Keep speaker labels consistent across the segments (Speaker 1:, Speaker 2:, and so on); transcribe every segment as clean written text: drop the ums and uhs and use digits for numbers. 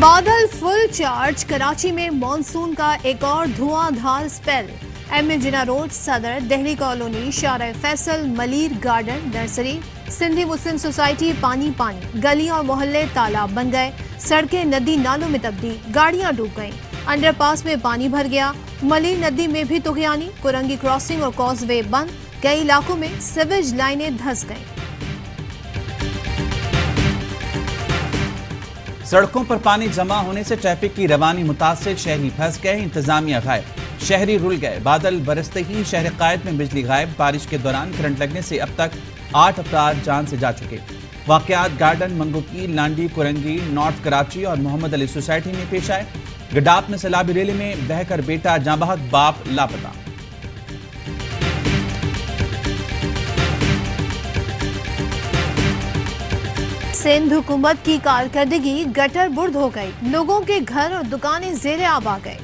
Speaker 1: बादल full charge, Karachi में monsoon का एक और धुआंधार spell. M A Jinnah road, Saddar, Delhi colony, Shahrah Faisal, Malir garden, nursery, Sindhi Muslim society पानी पानी, गलियां और मोहल्ले तालाब बन गए, सड़कें नदी नालों में तब्दील, गाड़ियां डूब गईं, अंडरपास में पानी भर गया, मलीर नदी में भी तुगयानी, कुरंगी क्रॉसिंग और कॉजवे बंद, कई इलाकों में सीवेज लाइनें धंस गईं।
Speaker 2: सड़कों पर पानी जमा होने से ट्रैफिक की रवानी मुतासिर, शहरी फंस गए, इंतजामिया गायब, शहरी रुल गए। बादल बरसते ही शहर कायद में बिजली गायब। बारिश के दौरान करंट लगने से अब तक 8 अफराद जान से जा चुके। वाकयात गार्डन, मंगोकी, लांडी, कुरंगी, नॉर्थ कराची और मोहम्मद अली सोसाइटी में पेश आए। गडाप में सैलाबी रैली में बहकर बेटा, जांबहक बाप लापता।
Speaker 1: सिंध हुकूमत की कारकर्दगी गटर बुर्द हो गई, लोगों के घर और दुकानें ज़ेरे आब आ गए।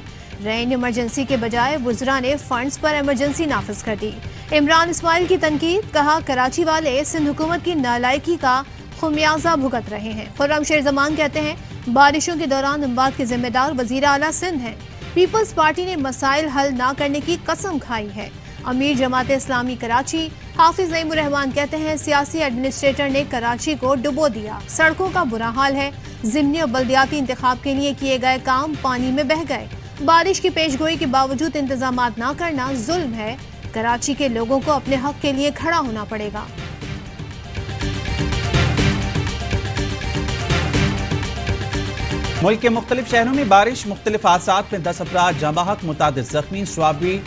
Speaker 1: रेन इमरजेंसी के बजाय वुज़रा ने फंड्स पर इमरजेंसी नाफिज कर दी। इमरान इस्माइल की तनकीद, कहा कराची वाले सिंध हुकूमत की नालायकी का खुमियाजा भुगत रहे हैं। खुर्रम शेर जमान कहते हैं बारिशों के दौरान अमवात के जिम्मेदार वज़ीर आला सिंध हैं। पीपल्स पार्टी ने मसाइल हल ना करने की कसम खाई है। अमीर जमात इस्लामी कराची हाफिज नईमुर रहमान कहते हैं सियासी एडमिनिस्ट्रेटर ने कराची को डुबो दिया, सड़कों का बुरा हाल है। ज़िमनी और बल्दियाती इंतखाब के लिए किए गए काम पानी में बह गए। बारिश की पेशगोई के बावजूद इंतजामात ना करना जुल्म है। कराची के लोगों को अपने हक के लिए खड़ा होना पड़ेगा।
Speaker 2: मुल्क के मुख्तलिफ शहरों में बारिश, मुख्तलिफ हादसात में 10 अफराद जांबहक, मुतादिद जख्मी। स्वाबी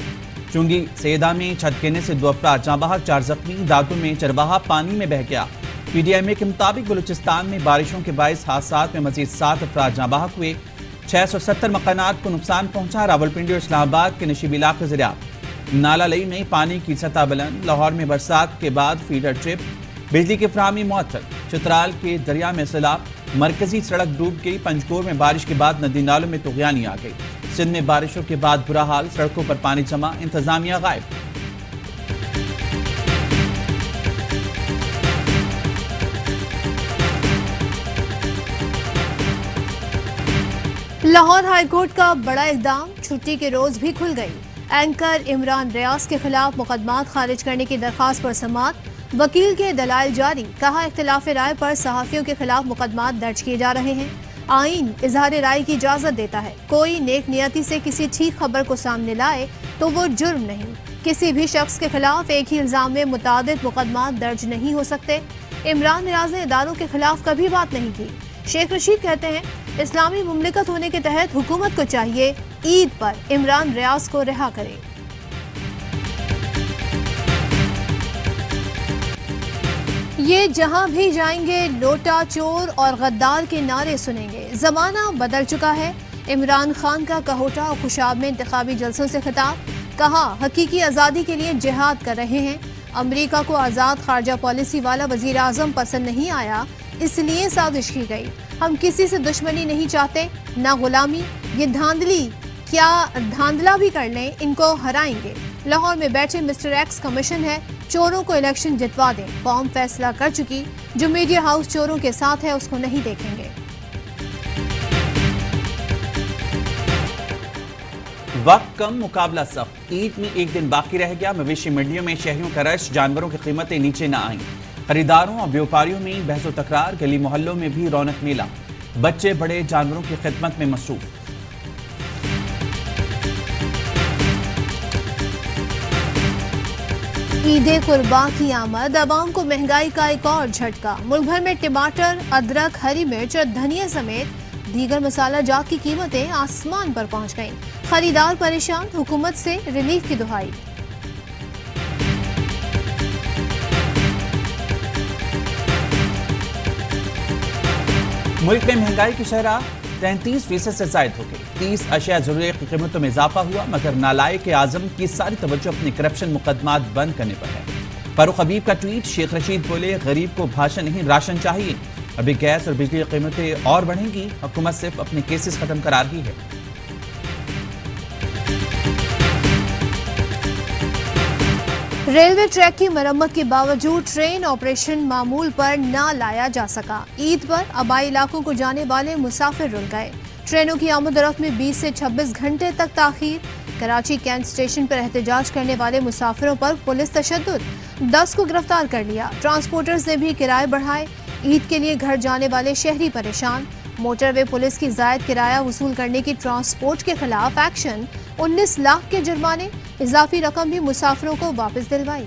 Speaker 2: चुंगी सैदा में छत गिरने से 2 अफराद जांबहक, 4 जख्मी। दादू में चरवाहा पानी में बह गया। PDMA के मुताबिक बलूचिस्तान में बारिशों के बाइस हादसात में मजीद 7 अफराद जांबहक हुए। 670 मकानात को नुकसान पहुंचा। रावलपिंडी और इस्लामाबाद के नशीब इलाके ज़रियाब। नाला लई में पानी की सतह बुलंद। लाहौर में बरसात के बाद फीडर ट्रिप, बिजली की फराहमी मुअत्तल। चित्राल के दरिया में सैलाब, मरकजी सड़क डूब गई। पंजकोर में बारिश के बाद नदी नालों में तुगयानी आ गई। सिंध में बारिशों के बाद बुरा हाल, सड़कों पर पानी जमा, इंतजामिया गायब।
Speaker 1: लाहौर हाईकोर्ट का बड़ा इकदाम, छुट्टी के रोज भी खुल गई। एंकर इमरान रियाज के खिलाफ मुकदमात खारिज करने की दरखास्त पर समाअत, वकील के दलाइल जारी। कहा इख्तिलाफ राय पर सहाफियों के खिलाफ मुकदमात दर्ज किए जा रहे हैं। आईन इजहार राय की इजाजत देता है। कोई नेक नियति से किसी ठीक खबर को सामने लाए तो वो जुर्म नहीं। किसी भी शख्स के खिलाफ एक ही इल्जाम में मुतादिद मुकदमात दर्ज नहीं हो सकते। इमरान रियाज ने इदारों के खिलाफ कभी बात नहीं की। शेख रशीद कहते हैं इस्लामी मुमलिकत होने के तहत हुकूमत को चाहिए ईद पर इमरान रियाज को रिहा करे। ये जहां भी जाएंगे लोटा चोर और गद्दार के नारे सुनेंगे। जमाना बदल चुका है। इमरान खान का कहोटा और खुशाब में इंतखाबी जलसों से खिताब। कहा हकीकी आज़ादी के लिए जिहाद कर रहे हैं। अमरीका को आज़ाद खारजा पॉलिसी वाला वजीर आज़म पसंद नहीं आया, इसलिए साजिश की गई। हम किसी से दुश्मनी नहीं चाहते, ना गुलामी। ये धांधली क्या धांधला भी कर लें, इनको हराएंगे। लाहौर में बैठे मिस्टर एक्स कमीशन है, चोरों को इलेक्शन जितवा दें। कौम फैसला कर चुकी, जो मीडिया हाउस चोरों के साथ है उसको नहीं देखेंगे।
Speaker 2: वक्त कम, मुकाबला सख्त। ईद में एक दिन बाकी रह गया। मवेशी मंडियों में शहरियों का रश, जानवरों की कीमतें नीचे न आईं। खरीदारों और व्यापारियों में बहसो तकरार, गली मोहल्लों में भी रौनक मेला। बच्चे बड़े जानवरों की खिदमत में मसरूफ।
Speaker 1: ईदे कुर्बा की आमद, अवाम को महंगाई का एक और झटका। मुल्क भर में टमाटर, अदरक, हरी मिर्च और धनिया समेत दीगर मसाला जात की कीमतें आसमान पर पहुंच गईं। खरीदार परेशान, हुकूमत से रिलीफ की दुहाई।
Speaker 2: मुल्क में महंगाई की शरह 33% से जायद हो गई। 30 अशिया ज़रूरियत की कीमतों में इजाफा हुआ, मगर नालायक आज़म की सारी तवज्जो अपने करप्शन मुकदमात बंद करने पर है। फारूक हबीब का ट्वीट, शेख रशीद बोले गरीब को भाषण नहीं राशन चाहिए। अभी गैस और बिजली की कीमतें और बढ़ेंगी, हुकूमत सिर्फ अपने केसेस खत्म करा रही है।
Speaker 1: रेलवे ट्रैक की मरम्मत के बावजूद ट्रेन ऑपरेशन मामूल पर न लाया जा सका। ईद पर आबाई इलाकों को जाने वाले मुसाफिर रुक गए। ट्रेनों की आमद-ओ-रफ्त में 20 से 26 घंटे तक ताखीर। कराची कैंट स्टेशन पर एहतजाज करने वाले मुसाफिरों पर पुलिस तशद्दुद, 10 को गिरफ्तार कर लिया। ट्रांसपोर्टर्स ने भी किराए बढ़ाए। ईद के लिए घर जाने वाले शहरी परेशान। मोटरवे पुलिस की जायद किराया वसूल करने की ट्रांसपोर्ट के खिलाफ एक्शन। 19 लाख के जुर्माने, इजाफी रकम भी मुसाफिरों को वापस दिलवाई।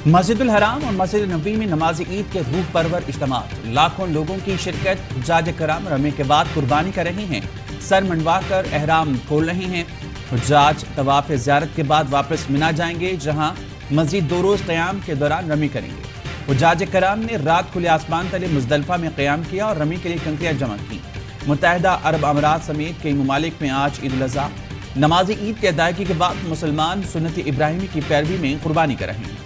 Speaker 2: मस्जिदुल हराम और मस्जिद नबी में नमाज ईद के रूह परवर इज्तिमा, लाखों लोगों की शिरकत। हुज्जाज कराम रमे के बाद कुर्बानी कर रहे हैं, सर मंडवा कर एहराम खोल रहे हैं। हुज्जाज तवाफ ज़ियारत के बाद वापस मिना जाएंगे, जहां मस्जिद 2 रोज क़याम के दौरान रमी करेंगे। हुज्जाज कराम ने रात खुले आसमान तले मुज़दलिफा में क़याम किया और रमी के लिए कंकरियां जमा की। मुत्तहिदा अरब अमारात समेत कई ममालिक में आज ईद उल अज़हा। नमाज ईद की अदायगी के बाद मुसलमान सुन्नत इब्राहिमी की पैरवी में कुर्बानी कर रहे हैं।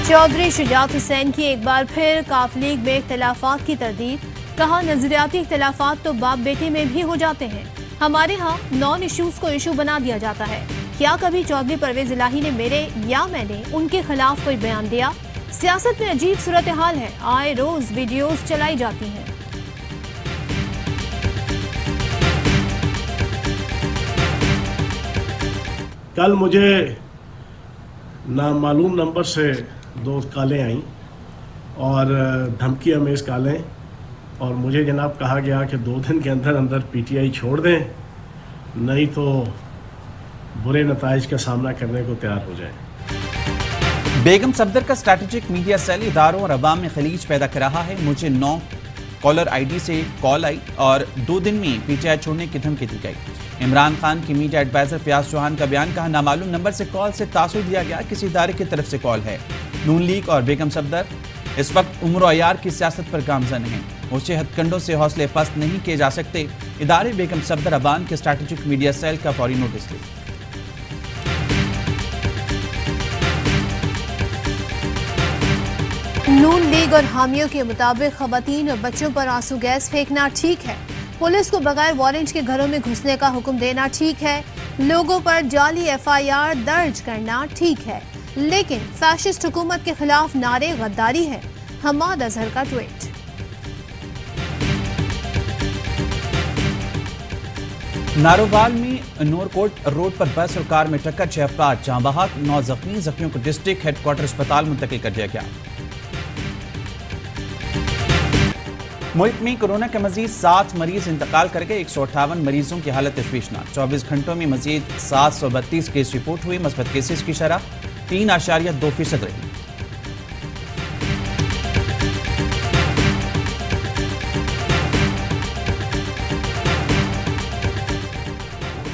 Speaker 1: चौधरी शुजात हुसैन की एक बार फिर काफ लीग में इख्तिलाफात की तरदीद। कहा, नजरियाती इख्तिलाफात तो बाप बेटे में भी हो जाते हैं, हमारे यहाँ नॉन इश्यूज को इशू बना दिया जाता है। क्या कभी चौधरी परवेज इलाही ने मेरे या मैंने उनके खिलाफ कोई बयान दिया? सियासत में अजीब सूरत हाल है, आए रोज वीडियोस चलाई जाती हैं।
Speaker 3: कल मुझे नामालूम नंबर से 2 कॉलें आईं और धमकी अमेज कॉलें, और मुझे जनाब कहा गया कि 2 दिन के अंदर अंदर पीटीआई छोड़ दें, नहीं तो बुरे नताइज का सामना करने को तैयार हो जाए।
Speaker 2: बेगम सफदर का स्ट्रैटेजिक मीडिया सेल इदारों और अवाम में खलीज पैदा कर रहा है। मुझे 9 कॉलर आईडी से कॉल आई और 2 दिन में पीटीआई छोड़ने की धमकी दी गई। इमरान खान की मीडिया एडवाइजर फयाज चौहान का बयान। कहा, नामालूम नंबर से कॉल से तासुर दिया गया, किसी इदारे की तरफ से कॉल है। नून लीग और बेगम सफदर इस वक्त उम्र और यार की सियासत पर गामजन हैं। ऊंचे हथकंडों से हौसले पस्त नहीं किए जा सकते। इदारे बेगम सफदर अबान के स्ट्रैटेजिक मीडिया सेल का फौरी नोटिस ले।
Speaker 1: नून लीग और हामियों के मुताबिक खवातीन और बच्चों पर आंसू गैस फेंकना ठीक है, पुलिस को बगैर वारंट के घरों में घुसने का हुक्म देना ठीक है, लोगों पर जाली एफआईआर दर्ज करना ठीक है, लेकिन फैशिस्ट हुकूमत के खिलाफ नारे गद्दारी है। हमाद अजहर का ट्वीट।
Speaker 2: नारोवाल में नूरकोट रोड पर बस और कार में टक्कर, 6 अफराद जहां बहक, 9 जख्मी। जख्मियों को डिस्ट्रिक्ट हेडक्वार्टर अस्पताल मुंतकिल कर दिया गया। मुल्क में कोरोना के मजीद 7 मरीज इंतकाल कर गए। 158 मरीजों की हालत तशवीशनाक। 24 घंटों में मजीद 732 केस रिपोर्ट हुए। मस्बत केसेस की शरह 3.2% रही।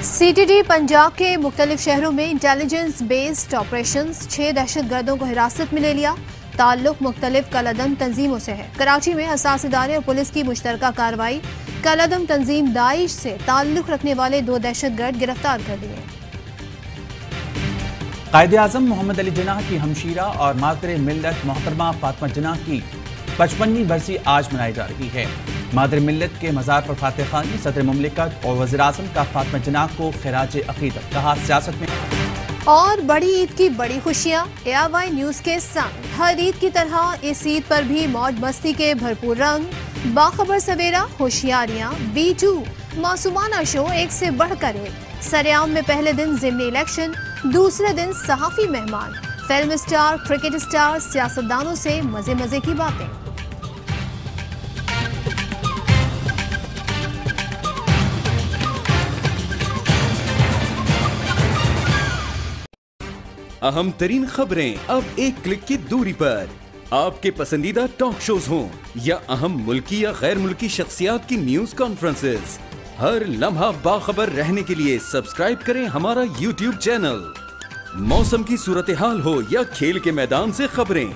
Speaker 1: सीटीडी पंजाब के मुख्तलिफ शहरों में इंटेलिजेंस बेस्ड ऑपरेशन, 6 दहशतगर्दों को हिरासत में ले लिया। ताल्लुक मुख्तलिफ कलअदम तंजीमों से है। कराची में हसास इदारे और पुलिस की मुश्तरका कार्रवाई। कलअदम तंजीम दाइश से ताल्लुक रखने वाले 2 दहशतगर्द गिरफ्तार कर लिए।
Speaker 2: कायदे आज़म मोहम्मद अली जिन्नाह की हमशीरा और मादर मिल्लत मोहतरमा फातिमा जिन्नाह की 55वीं बरसी आज मनाई जा रही है। मादर मिल्लत के मज़ार पर फातिह खानी, सदर मुमलिकत और वज़ीर आज़म का फातिमा जिन्नाह को खिराज अक़ीदत। कहा, सियासत में
Speaker 1: और बड़ी ईद की बड़ी खुशियां ARY न्यूज़ के संग। हर ईद की तरह इस ईद पर भी मौज मस्ती के भरपूर रंग, बाखबर सवेरा, होशियारियां, B2, मासूमाना शो, एक से बढ़कर एक। सरेआम में पहले दिन ज़िमनी इलेक्शन, दूसरे दिन सहाफ़ी मेहमान, फिल्म स्टार, क्रिकेट स्टार, सियासतदानों से मजे मजे की बातें।
Speaker 4: अहम तरीन खबरें अब एक क्लिक की दूरी पर। आपके पसंदीदा टॉक शोज हों या अहम मुल्की या गैर मुल्की शख्सियात की न्यूज कॉन्फ्रेंसेस, हर लम्हा बाखबर रहने के लिए सब्सक्राइब करें हमारा YouTube चैनल। मौसम की सूरत हाल हो या खेल के मैदान से खबरें,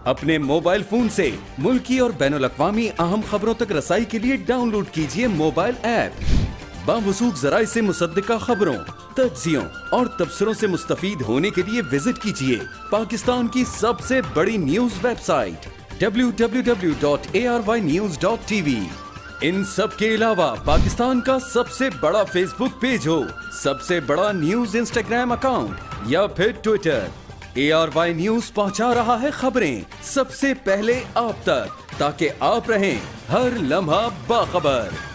Speaker 4: अपने मोबाइल फोन से मुल्की और बैनुल अक़वामी अहम खबरों तक रसाई के लिए डाउनलोड कीजिए मोबाइल ऐप। बावसूख ज़राए से मुसद्दिका खबरों, तज्ज़ियों और तबसरों से मुस्तफीद होने के लिए विजिट कीजिए पाकिस्तान की सबसे बड़ी न्यूज वेबसाइट www.arvnews.tv। इन सब के अलावा पाकिस्तान का सबसे बड़ा फेसबुक पेज हो, सबसे बड़ा न्यूज इंस्टाग्राम अकाउंट या फिर ट्विटर, ARY न्यूज पहुंचा रहा है खबरें सबसे पहले आप तक, ताकि आप रहें हर लम्हा बाखबर।